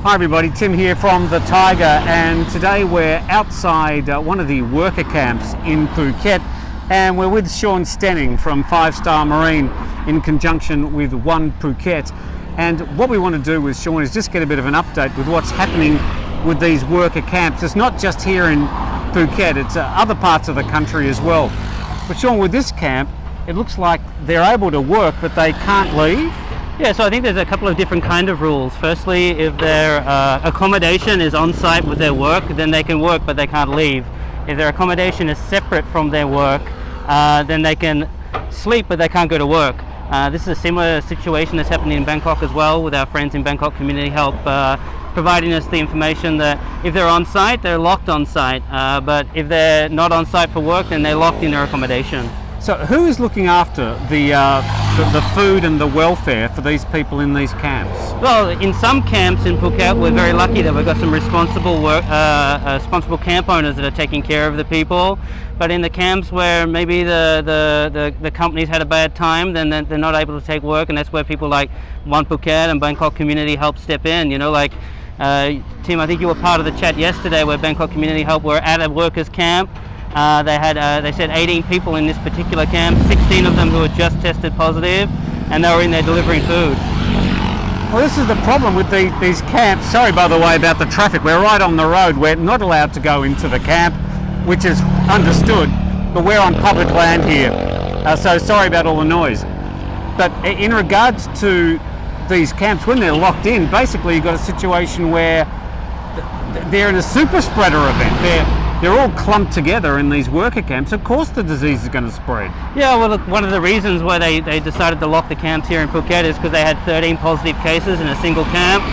Hi everybody, Tim here from the Thaiger, and today we're outside one of the worker camps in Phuket, and we're with Shaun Stenning from 5 Star Marine in conjunction with One Phuket. And what we want to do with Shaun is just get a bit of an update with what's happening with these worker camps. It's not just here in Phuket, it's other parts of the country as well. But Shaun, with this camp, it looks like they're able to work but they can't leave. Yeah, so I think there's a couple of different kind of rules. Firstly, if their accommodation is on site with their work, then they can work but they can't leave. If their accommodation is separate from their work, then they can sleep but they can't go to work. This is a similar situation that's happening in Bangkok as well, with our friends in Bangkok Community Help providing us the information that if they're on site, they're locked on site, but if they're not on site for work, then they're locked in their accommodation. So who is looking after the food and the welfare for these people in these camps? Well, in some camps in Phuket, we're very lucky that we've got some responsible camp owners that are taking care of the people. But in the camps where maybe the companies had a bad time, then they're not able to take work, and that's where people like One Phuket and Bangkok Community Help step in. You know, like Tim, I think you were part of the chat yesterday where Bangkok Community Help were at a workers' camp. They said 18 people in this particular camp, 16 of them who had just tested positive, and they were in there delivering food. Well, this is the problem with these camps. Sorry, by the way, about the traffic. We're right on the road. We're not allowed to go into the camp, which is understood, but we're on public land here. So sorry about all the noise. But in regards to these camps, when they're locked in, basically you've got a situation where they're in a super spreader event. They're all clumped together in these worker camps. Of course the disease is going to spread. Yeah, well, look, one of the reasons why they decided to lock the camps here in Phuket is because they had 13 positive cases in a single camp,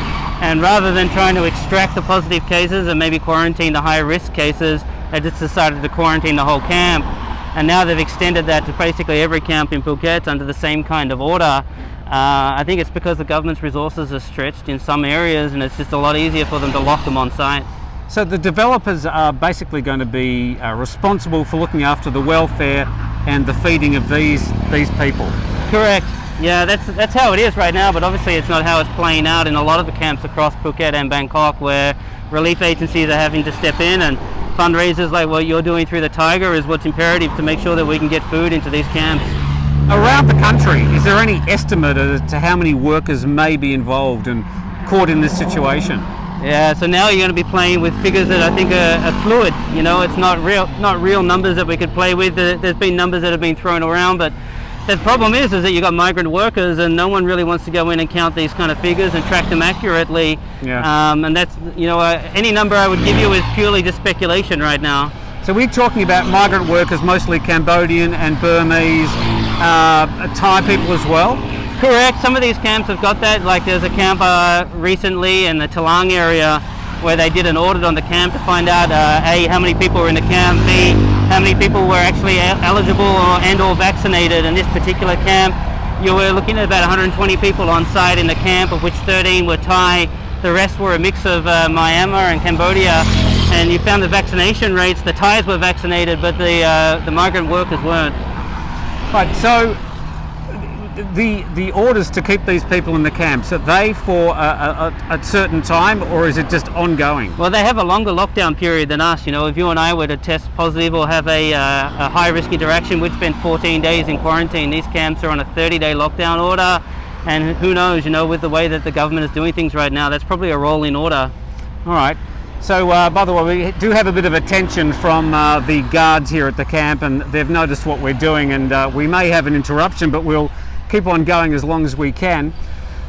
and rather than trying to extract the positive cases and maybe quarantine the high risk cases, they just decided to quarantine the whole camp. And now they've extended that to basically every camp in Phuket under the same kind of order. I think it's because the government's resources are stretched in some areas, and it's just a lot easier for them to lock them on site. So the developers are basically going to be responsible for looking after the welfare and the feeding of these people. Correct. Yeah, that's how it is right now, but obviously it's not how it's playing out in a lot of the camps across Phuket and Bangkok, where relief agencies are having to step in, and fundraisers like what you're doing through the Thaiger is what's imperative to make sure that we can get food into these camps. Around the country, is there any estimate as to how many workers may be involved and caught in this situation? Yeah, so now you're going to be playing with figures that I think are fluid. You know, it's not real numbers that we could play with. There's been numbers that have been thrown around, but the problem is that you've got migrant workers, and no one really wants to go in and count these kind of figures and track them accurately. Yeah. And that's, you know, any number I would give you is purely just speculation right now. So we're talking about migrant workers, mostly Cambodian and Burmese, Thai people as well? Correct. Some of these camps have got that. Like there's a camp recently in the Talang area where they did an audit on the camp to find out A, how many people were in the camp, B, how many people were actually eligible or vaccinated. In this particular camp, you were looking at about 120 people on site in the camp, of which 13 were Thai. The rest were a mix of Myanmar and Cambodia. And you found the vaccination rates, the Thais were vaccinated, but the migrant workers weren't. Right, so the orders to keep these people in the camps, are they for a certain time, or is it just ongoing? Well, they have a longer lockdown period than us. You know, if you and I were to test positive or have a high risk interaction, we'd spend 14 days in quarantine. These camps are on a 30-day lockdown order, and who knows, you know, with the way that the government is doing things right now, that's probably a rolling order. All right. So, by the way, we do have a bit of attention from the guards here at the camp, and they've noticed what we're doing, and we may have an interruption, but we'll keep on going as long as we can.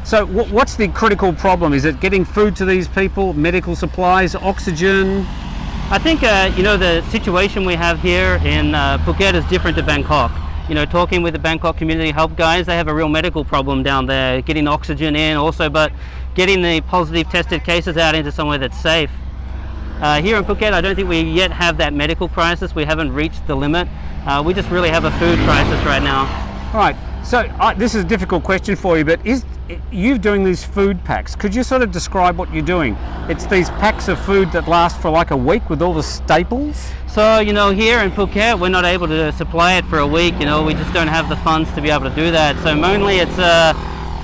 So what's the critical problem? Is it getting food to these people, medical supplies, oxygen? I think, you know, the situation we have here in Phuket is different to Bangkok. You know, talking with the Bangkok Community Help guys, they have a real medical problem down there, getting oxygen in also, but getting the positive tested cases out into somewhere that's safe. Here in Phuket, I don't think we yet have that medical crisis. We haven't reached the limit. We just really have a food crisis right now. All right. So this is a difficult question for you, but is you doing these food packs? Could you sort of describe what you're doing? It's these packs of food that last for like a week with all the staples? So, you know, here in Phuket, we're not able to supply it for a week. You know, we just don't have the funds to be able to do that. So mainly it's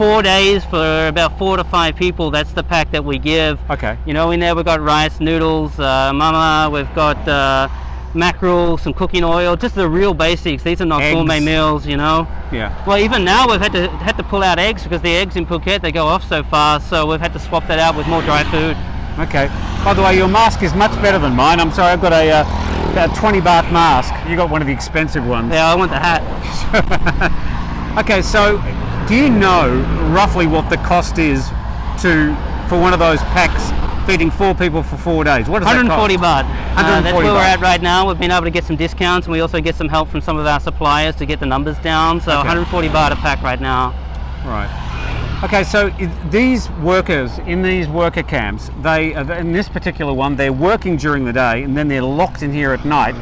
4 days for about 4 to 5 people. That's the pack that we give. Okay. You know, in there we've got rice, noodles, mama, we've got mackerel, some cooking oil, just the real basics. These are not Eggs. gourmet meals, you know. Yeah. Well, even now we've had to pull out eggs because the eggs in Phuket, they go off so fast, so we've had to swap that out with more dry food. Okay. By the way, your mask is much better than mine. I'm sorry, I've got a about 20 baht mask. You got one of the expensive ones. Yeah, I want the hat. Okay, so do you know roughly what the cost is for one of those packs feeding 4 people for 4 days? What does 140 that cost? baht. 140 That's where baht. we're at right now. We've been able to get some discounts, and we also get some help from some of our suppliers to get the numbers down. So Okay. 140 baht a pack right now. Right. Okay, so these workers in these worker camps, in this particular one, they're working during the day and then they're locked in here at night.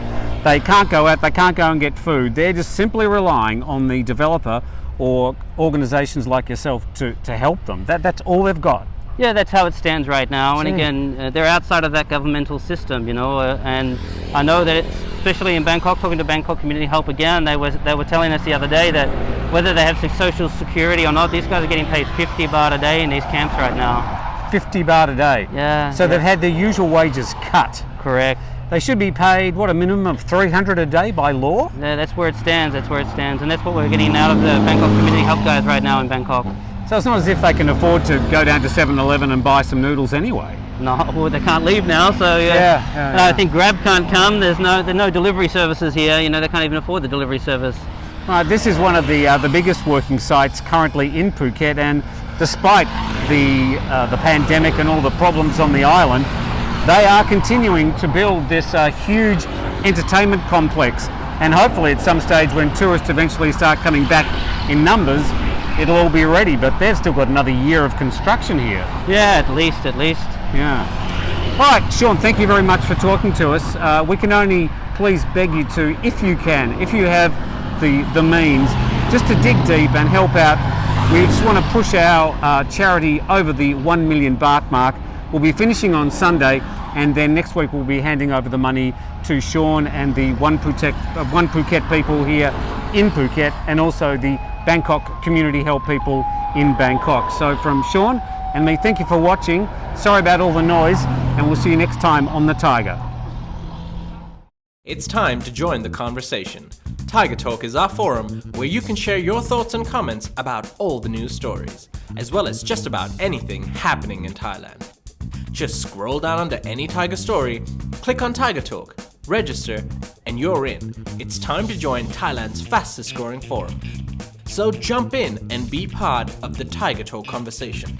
They can't go out, they can't go and get food. They're just simply relying on the developer or organisations like yourself to help them. That's all they've got. Yeah, that's how it stands right now. And Gee. again, they're outside of that governmental system, you know. And I know that, especially in Bangkok, talking to Bangkok Community Help again, they were telling us the other day that whether they have some social security or not, these guys are getting paid 50 baht a day in these camps right now. 50 baht a day. Yeah. So they've had their usual wages cut. Correct. They should be paid, what, a minimum of 300 a day by law? Yeah, that's where it stands. That's where it stands, and that's what we're getting out of the Bangkok Community Help guys right now in Bangkok. So it's not as if they can afford to go down to 7-Eleven and buy some noodles anyway. No, well, they can't leave now, so Yeah, And I think Grab can't come. There's no delivery services here. You know, they can't even afford the delivery service. This is one of the biggest working sites currently in Phuket, and despite the pandemic and all the problems on the island, they are continuing to build this huge entertainment complex. And hopefully at some stage when tourists eventually start coming back in numbers, it'll all be ready, but they've still got another year of construction here. Yeah, at least. Yeah. All right, Shaun, thank you very much for talking to us. We can only please beg you to, if you have the means, just to dig deep and help out. We just want to push our charity over the 1 million baht mark. We'll be finishing on Sunday, and then next week we'll be handing over the money to Shaun and the One Phuket people here in Phuket, and also the Bangkok Community Help people in Bangkok. So from Shaun and me, thank you for watching. Sorry about all the noise, and we'll see you next time on the Thaiger. It's time to join the conversation. Thaiger Talk is our forum where you can share your thoughts and comments about all the news stories, as well as just about anything happening in Thailand. Just scroll down under any Thaiger story, click on Thaiger Talk, register, and you're in. It's time to join Thailand's fastest growing forum. So jump in and be part of the Thaiger Talk conversation.